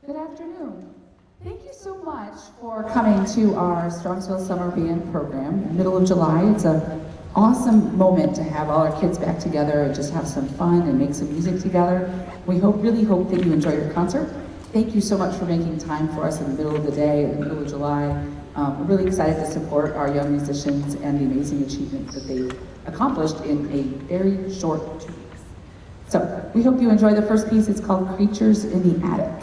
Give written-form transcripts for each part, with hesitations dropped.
Good afternoon. Thank you so much for coming to our Strongsville Summer Band program in the middle of July. It's an awesome moment to have all our kids back together and just have some fun and make some music together. We really hope that you enjoy your concert. Thank you so much for making time for us in the middle of the day, in the middle of July. We're really excited to support our young musicians and the amazing achievements that they've accomplished in a very short 2 weeks. So we hope you enjoy the first piece. It's called Creatures in the Attic.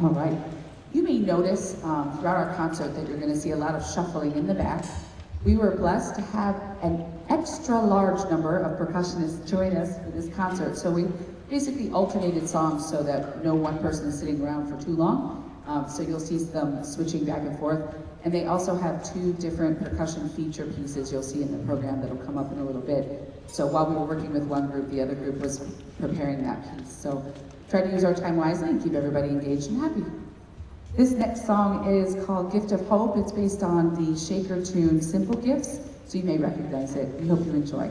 All right. You may notice throughout our concert that you're going to see a lot of shuffling in the back. We were blessed to have an extra large number of percussionists join us for this concert. So we basically alternated songs so that no one person is sitting around for too long. So you'll see them switching back and forth. And they also have 2 different percussion feature pieces you'll see in the program that'll come up in a little bit. So while we were working with one group, the other group was preparing that piece. So try to use our time wisely and keep everybody engaged and happy. This next song is called Gift of Hope. It's based on the Shaker tune Simple Gifts, so you may recognize it. We hope you enjoy.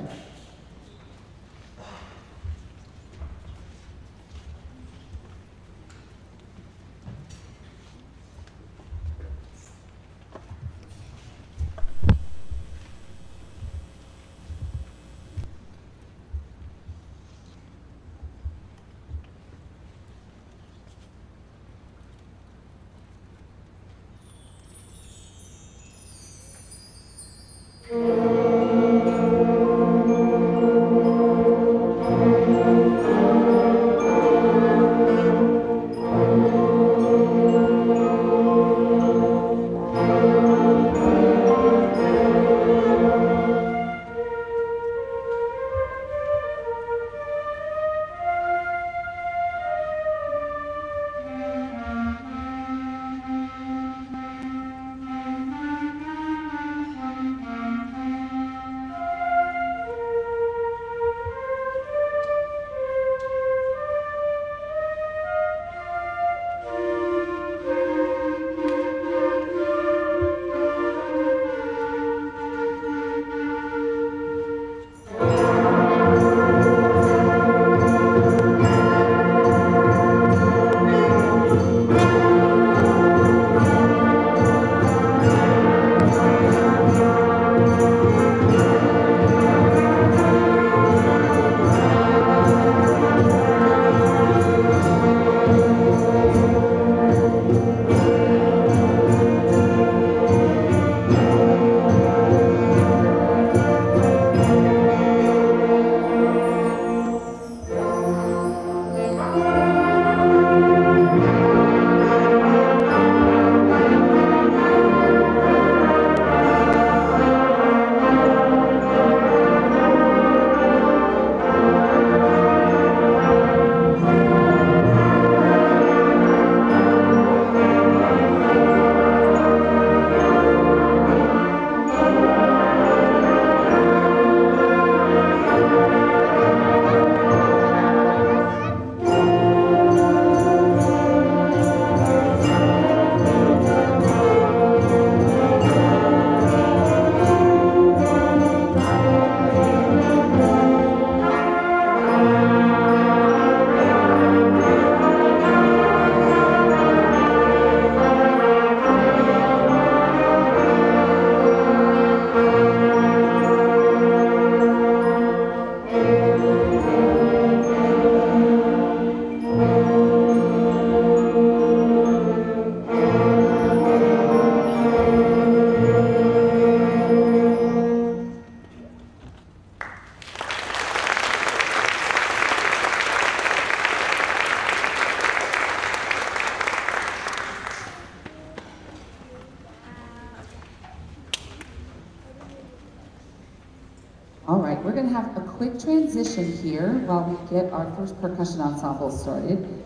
going to have a quick transition here while we get our first percussion ensemble started.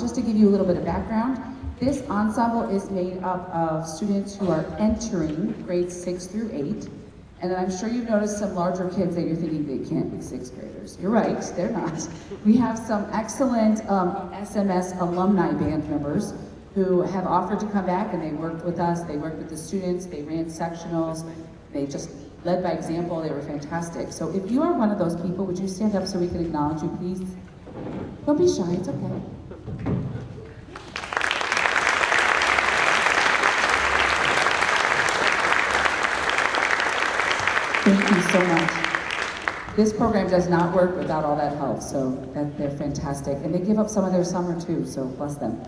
Just to give you a little bit of background, this ensemble is made up of students who are entering grades 6 through 8. And then I'm sure you've noticed some larger kids that you're thinking they can't be 6th graders. You're right, they're not. We have some excellent SMS alumni band members who have offered to come back, and they worked with us, they worked with the students, they ran sectionals, they just led by example, they were fantastic. So if you are one of those people, would you stand up so we can acknowledge you, please? Don't be shy, it's okay. Thank you so much. This program does not work without all that help, so they're fantastic. And they give up some of their summer too, so bless them.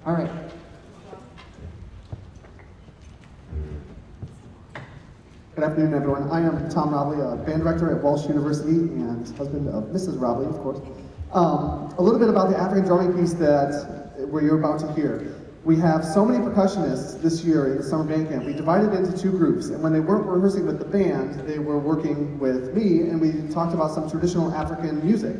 All right. Good afternoon, everyone. I am Tom Robley, a band director at Walsh University and husband of Mrs. Robley, of course. A little bit about the African drumming piece that you're about to hear. We have so many percussionists this year in the summer band camp. We divided into 2 groups, and when they weren't rehearsing with the band, they were working with me, and we talked about some traditional African music.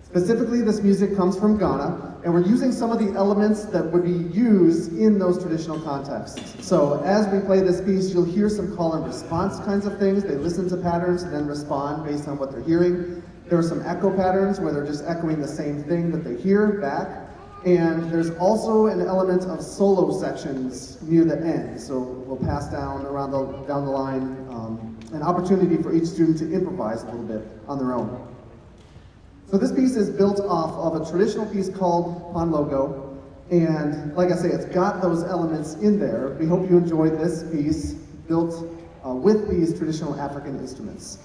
Specifically, this music comes from Ghana, and we're using some of the elements that would be used in those traditional contexts. So as we play this piece, you'll hear some call and response kinds of things. They listen to patterns and then respond based on what they're hearing. There are some echo patterns where they're just echoing the same thing that they hear back. And there's also an element of solo sections near the end. So we'll pass down down the line an opportunity for each student to improvise a little bit on their own. So this piece is built off of a traditional piece called Pon Logo. And like I say, it's got those elements in there. We hope you enjoy this piece built with these traditional African instruments.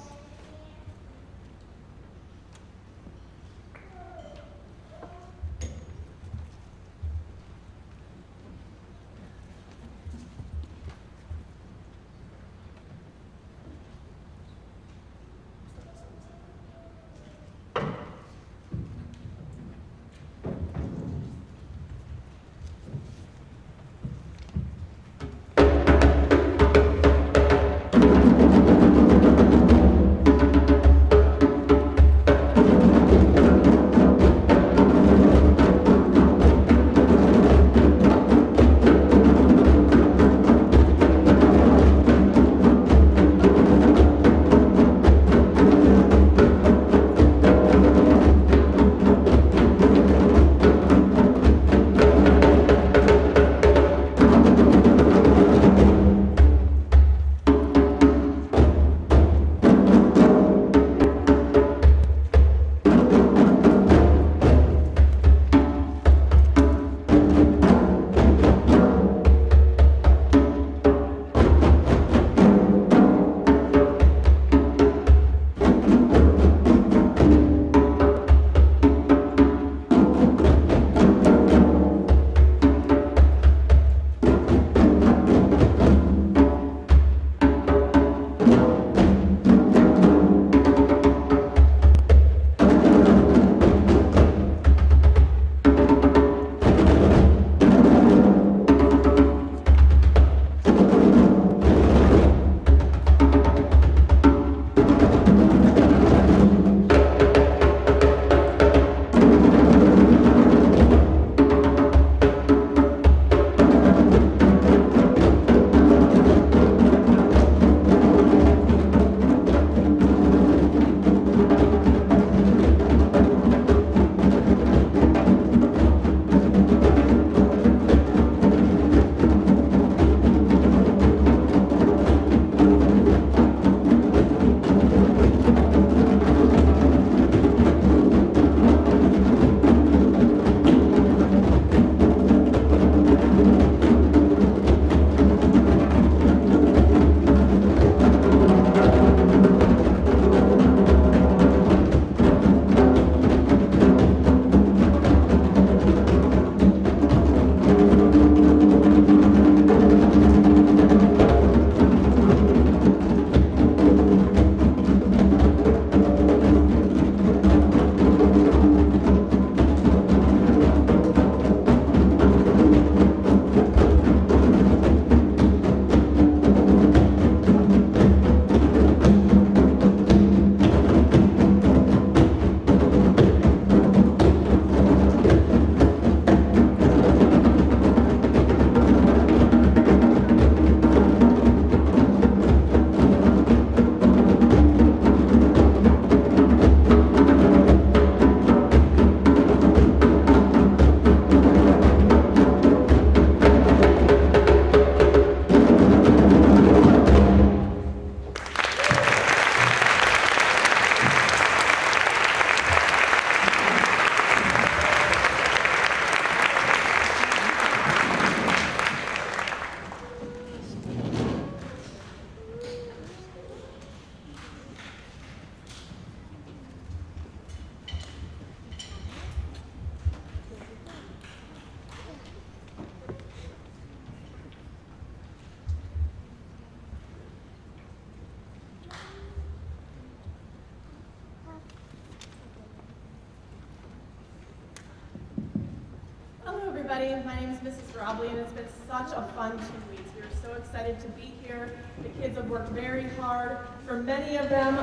everybody. My name is Mrs. Robley, and it's been such a fun 2 weeks. We are so excited to be here. The kids have worked very hard. For many of them,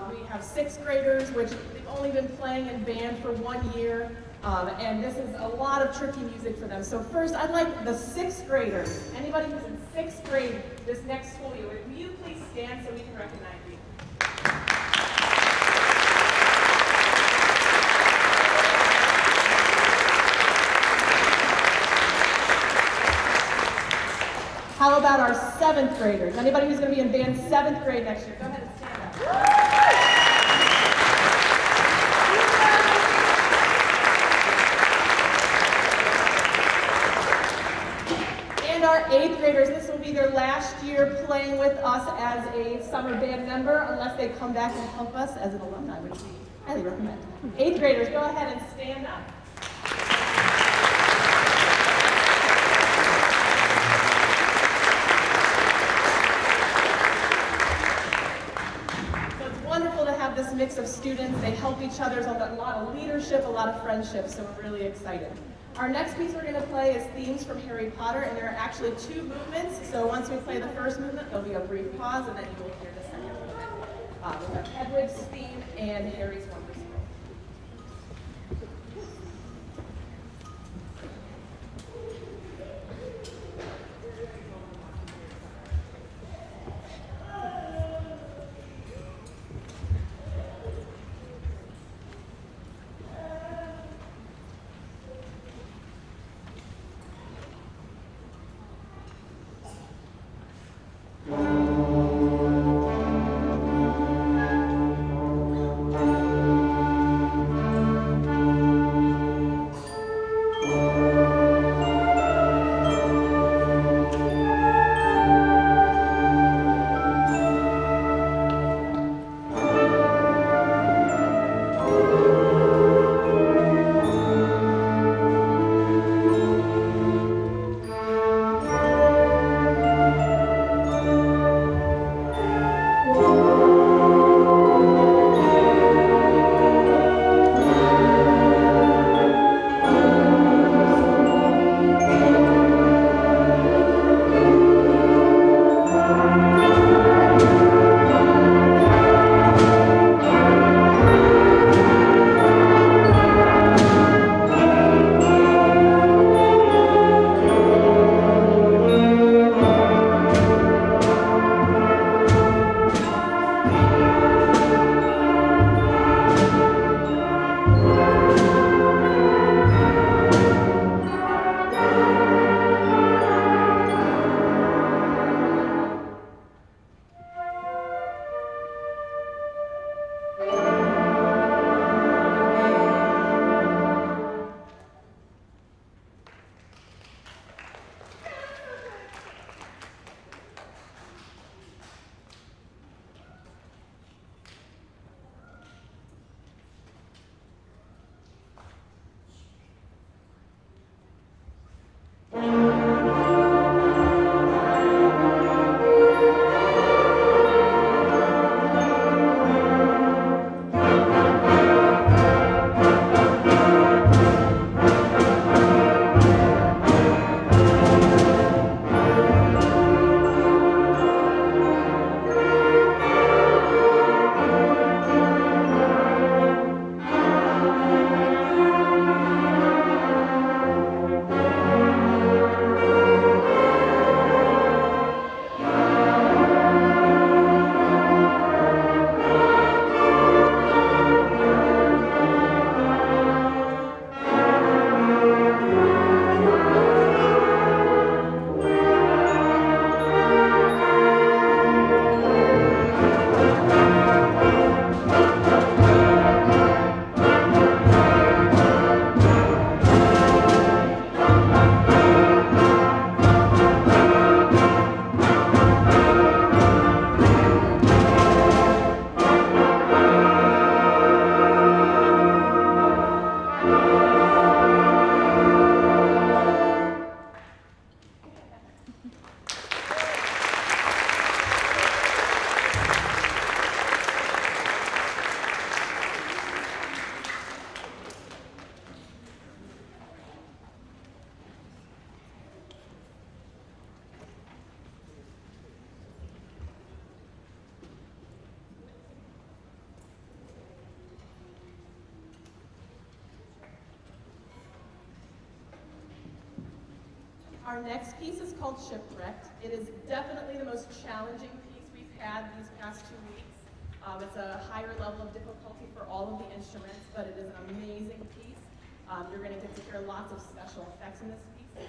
we have 6th graders, which they've only been playing in band for 1 year, and this is a lot of tricky music for them. So first, I'd like the 6th graders, anybody who's in 6th grade this next school year, will you please stand so we can recognize you? How about our 7th graders? Anybody who's going to be in band 7th grade next year? Go ahead and stand up. And our 8th graders, this will be their last year playing with us as a summer band member, unless they come back and help us as an alumni, which we highly recommend. 8th graders, go ahead and stand up. This mix of students, they help each other. There's a lot of leadership, a lot of friendship, so we're really excited. Our next piece we're going to play is themes from Harry Potter, and there are actually 2 movements. So once we play the first movement, there'll be a brief pause, and then you will hear the second movement. We have Hedwig's theme and Harry's Wonder Scroll. Our next piece is called Shipwrecked. It is definitely the most challenging piece we've had these past 2 weeks. It's a higher level of difficulty for all of the instruments, but it is an amazing piece. You're going to get to hear lots of special effects in this piece.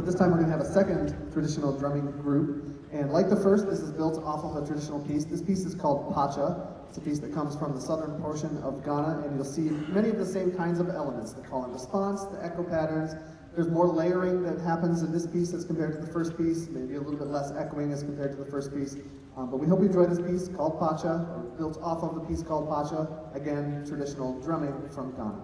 but this time we're going to have a second traditional drumming group. And like the first, this is built off of a traditional piece. This piece is called Pacha. It's a piece that comes from the southern portion of Ghana, and you'll see many of the same kinds of elements, the call and response, the echo patterns. There's more layering that happens in this piece as compared to the first piece, maybe a little bit less echoing as compared to the first piece. But we hope you enjoy this piece called Pacha, or built off of the piece called Pacha. Again, traditional drumming from Ghana.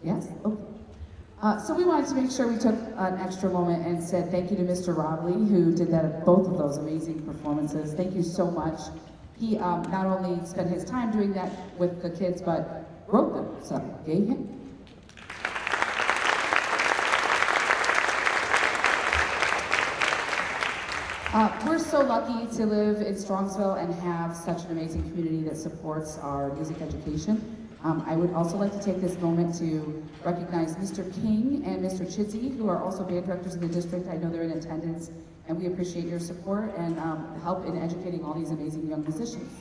Yes? Okay. So we wanted to make sure we took an extra moment and said thank you to Mr. Robley, who did both of those amazing performances. Thank you so much. He not only spent his time doing that with the kids, but wrote them. So, yay him. We're so lucky to live in Strongsville and have such an amazing community that supports our music education. I would also like to take this moment to recognize Mr. King and Mr. Chizzy, who are also band directors in the district. I know they're in attendance, and we appreciate your support and help in educating all these amazing young musicians.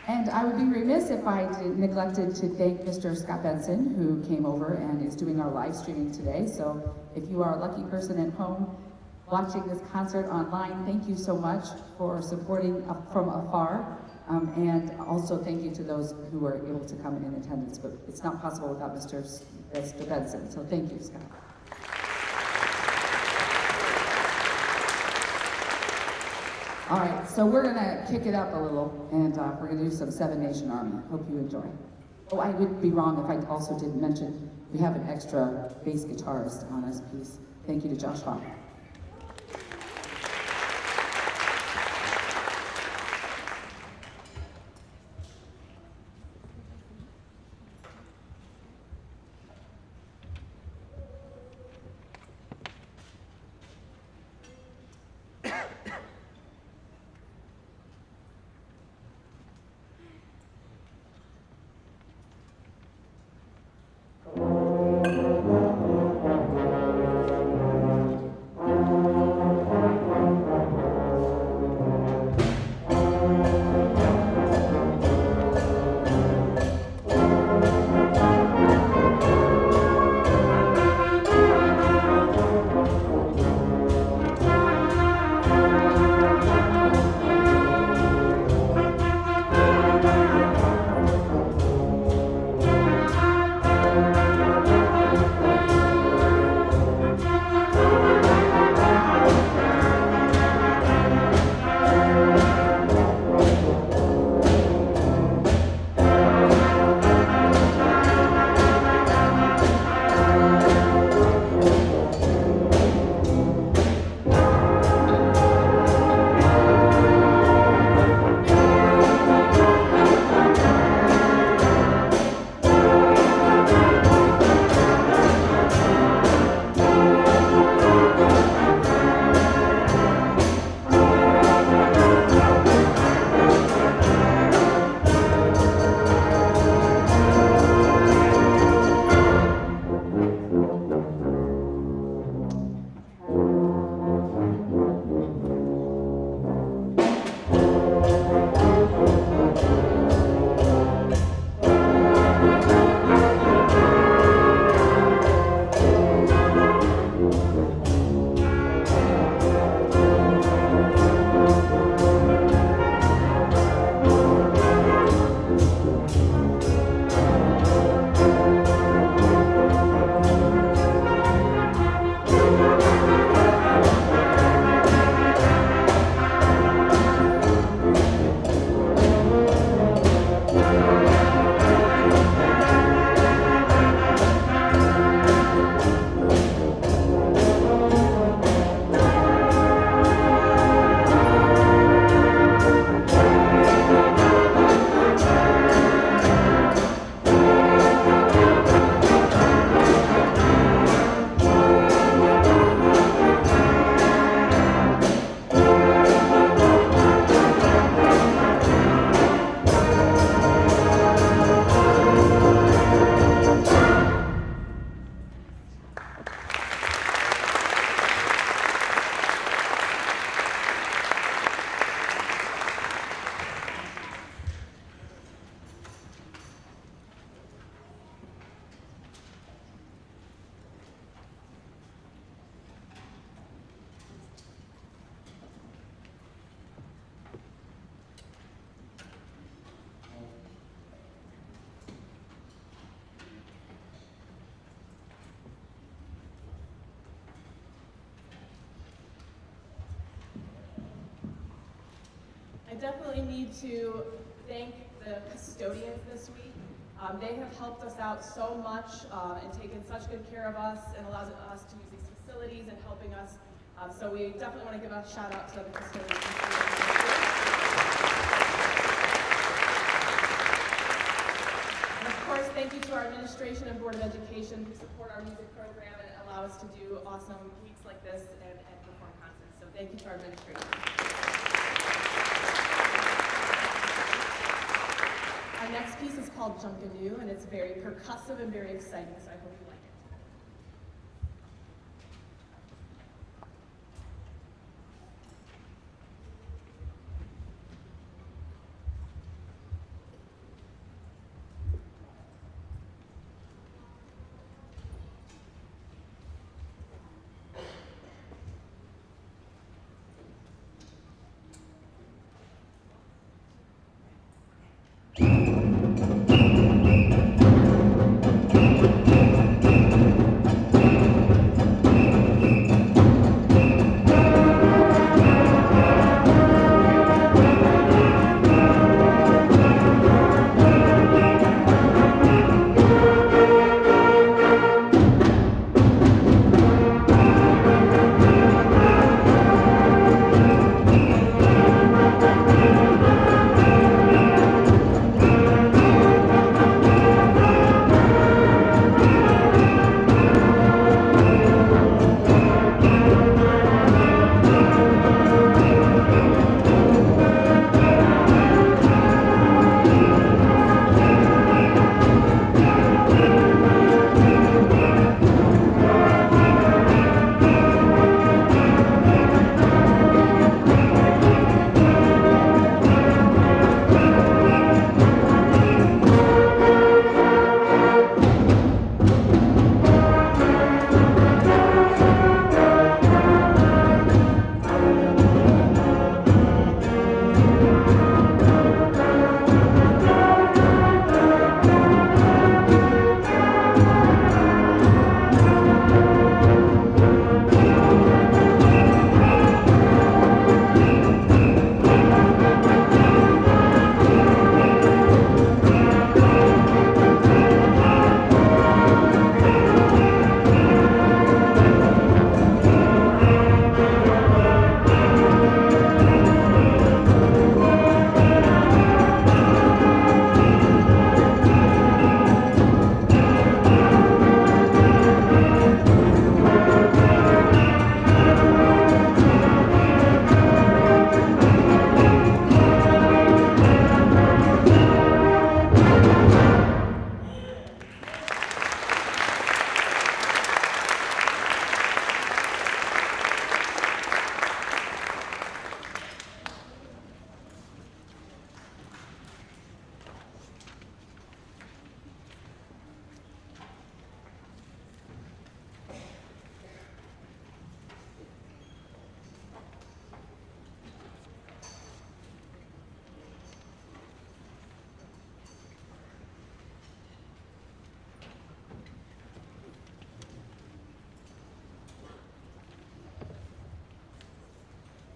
And I would be remiss if I neglected to thank Mr. Scott Benson, who came over and is doing our live streaming today. So if you are a lucky person at home watching this concert online, thank you so much for supporting from afar. And also thank you to those who were able to come in attendance, but it's not possible without Mr. Benson. So thank you, Scott. All right, so we're gonna kick it up a little, and we're gonna do some Seven Nation Army. Hope you enjoy. Oh, I would be wrong if I also didn't mention we have an extra bass guitarist on this piece. Thank you to Josh Hawk. I definitely need to thank the custodians this week. They have helped us out so much and taken such good care of us and allows us to use these facilities and helping us. So we definitely want to give a shout out to the custodians. And of course, thank you to our administrators. administration and Board of Education who support our music program and allow us to do awesome weeks like this and perform concerts. So thank you to our administration. Our next piece is called Junkanoo, and it's very percussive and very exciting, so I hope you like it.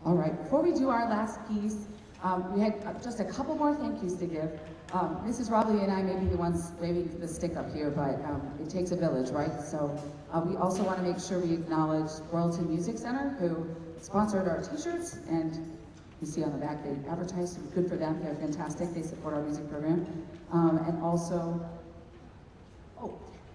All right, before we do our last piece, we had just a couple more thank yous to give. Mrs. Robley and I may be the ones waving the stick up here, but it takes a village, right? So we also want to make sure we acknowledge Royalton Music Center, who sponsored our t-shirts, and you see on the back they advertise, so good for them, they're fantastic, they support our music program. And also,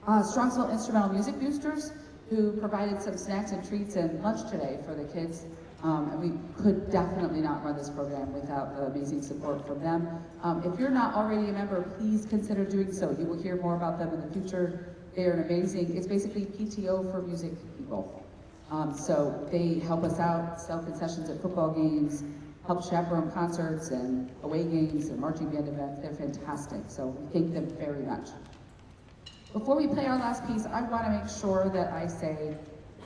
Strongsville Instrumental Music Boosters, who provided some snacks and treats and lunch today for the kids. And we could definitely not run this program without the amazing support from them. If you're not already a member, please consider doing so. You will hear more about them in the future. They are amazing. It's basically PTO for music people. So they help us out, sell concessions at football games, help chaperone concerts and away games and marching band events. They're fantastic. So we thank them very much. Before we play our last piece, I want to make sure that I say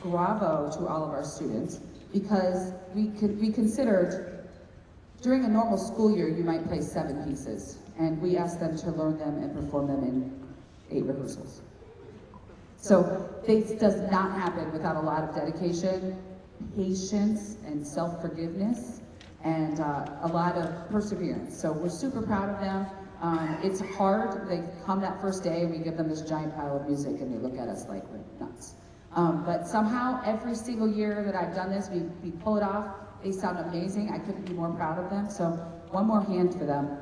bravo to all of our students, because we considered during a normal school year you might play 7 pieces, and we asked them to learn them and perform them in 8 rehearsals. So this does not happen without a lot of dedication, patience, and self-forgiveness, and a lot of perseverance. So we're super proud of them. It's hard. They come that first day and we give them this giant pile of music and they look at us like we're nuts. But somehow every single year that I've done this, we pull it off. They sound amazing. I couldn't be more proud of them. So one more hand for them.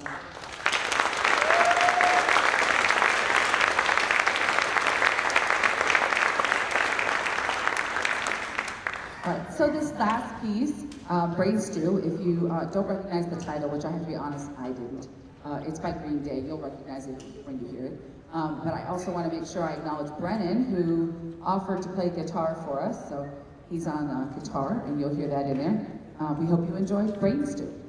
All right, so this last piece, Brain Stew, if you don't recognize the title, which I have to be honest, I didn't. It's by Green Day. You'll recognize it when you hear it. But I also want to make sure I acknowledge Brennan, who offered to play guitar for us. So he's on guitar, and you'll hear that in there. We hope you enjoy Brain Stew.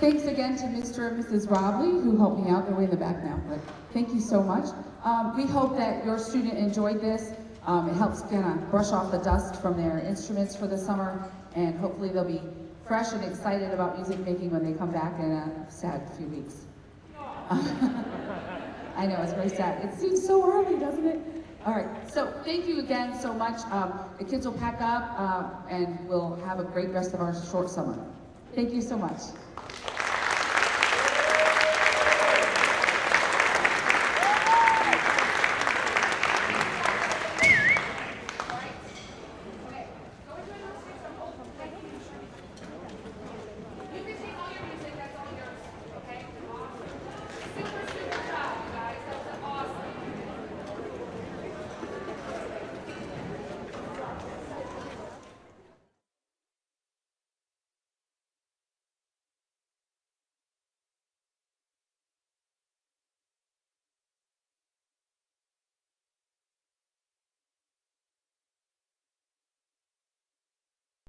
Thanks again to Mr. and Mrs. Robley, who helped me out. They're way in the back now, but thank you so much. We hope that your student enjoyed this. It helps kind of brush off the dust from their instruments for the summer, and hopefully they'll be fresh and excited about music making when they come back in a sad few weeks. I know, it's very sad. It seems so early, doesn't it? All right, so thank you again so much. The kids will pack up, and we'll have a great rest of our short summer. Thank you so much.